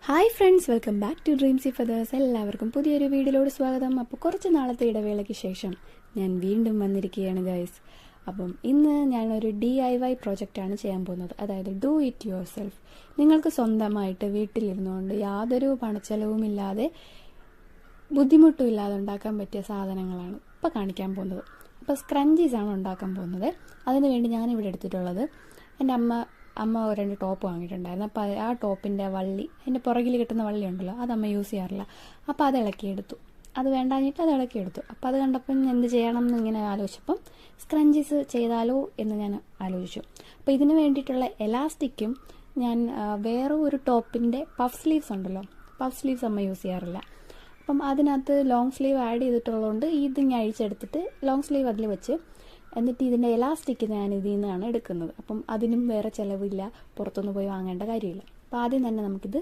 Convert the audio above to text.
Hi friends, welcome back to Dreamsy Feathers. എല്ലാവർക്കും പുതിയൊരു വീഡിയോയിലോട് സ്വാഗതം. അപ്പോൾ കുറച്ച് നാളത്തെ ഇടവേളയ്ക്ക് ശേഷം ഞാൻ വീണ്ടും വന്നിരിക്കുകയാണ് ഗൈസ്. അപ്പം ഇന്ന് ഞാനൊരു DIY പ്രോജക്റ്റാണ് ചെയ്യാൻ പോകുന്നത്. അതായത് ഡു ഇറ്റ് യുവർ സെൽഫ്. നിങ്ങൾക്ക് സ്വന്തമായിട്ട് വീട്ടിലിരുന്നുകൊണ്ട് യാതൊരു പണച്ചെലവുമില്ലാതെ ബുദ്ധിമുട്ടും ഇല്ലാതെ ഉണ്ടാക്കാൻ പറ്റിയ സാധനങ്ങളാണ് ഇപ്പോൾ കാണിക്കാൻ പോകുന്നത്. അപ്പോൾ സ്ക്രഞ്ചീസാണ് ഉണ്ടാക്കാൻ പോകുന്നത്. അതിന് വേണ്ടി ഞാനിവിടെ എടുത്തിട്ടുള്ളത്, എൻ്റെ അമ്മ രണ്ട് ടോപ്പ് വാങ്ങിയിട്ടുണ്ടായിരുന്നു. അപ്പോൾ ആ ടോപ്പിൻ്റെ വള്ളി, അതിൻ്റെ പുറകിൽ കിട്ടുന്ന വള്ളി ഉണ്ടല്ലോ, അത് അമ്മ യൂസ് ചെയ്യാറില്ല. അപ്പോൾ അത് ഇളക്കിയെടുത്തു. അത് വേണ്ടാഞ്ഞിട്ട് അത് ഇളക്കിയെടുത്തു. അപ്പോൾ അത് കണ്ടപ്പം എന്ത് ചെയ്യണം എന്ന് ഇങ്ങനെ ആലോചിച്ചപ്പം സ്ക്രഞ്ചീസ് ചെയ്താലോ എന്ന് ഞാൻ ആലോചിച്ചു. അപ്പോൾ ഇതിന് വേണ്ടിയിട്ടുള്ള എലാസ്റ്റിക്കും ഞാൻ വേറെ ഒരു ടോപ്പിൻ്റെ പഫ് സ്ലീവ്സ് ഉണ്ടല്ലോ, പഫ് സ്ലീവ്സ് അമ്മ യൂസ് ചെയ്യാറില്ല. അപ്പം അതിനകത്ത് ലോങ് സ്ലീവ് ആഡ് ചെയ്തിട്ടുള്ളതുകൊണ്ട് ഇത് ഞാൻ അഴിച്ചെടുത്തിട്ട് ലോങ് സ്ലീവ് അതിൽ വെച്ച്, എന്നിട്ട് ഇതിൻ്റെ എലാസ്റ്റിക് ഞാൻ ഇതിൽ നിന്നാണ് എടുക്കുന്നത്. അപ്പം അതിനും വേറെ ചിലവില്ല, പുറത്തുനിന്ന് പോയി വാങ്ങേണ്ട കാര്യമില്ല. അപ്പോൾ ആദ്യം തന്നെ നമുക്കിത്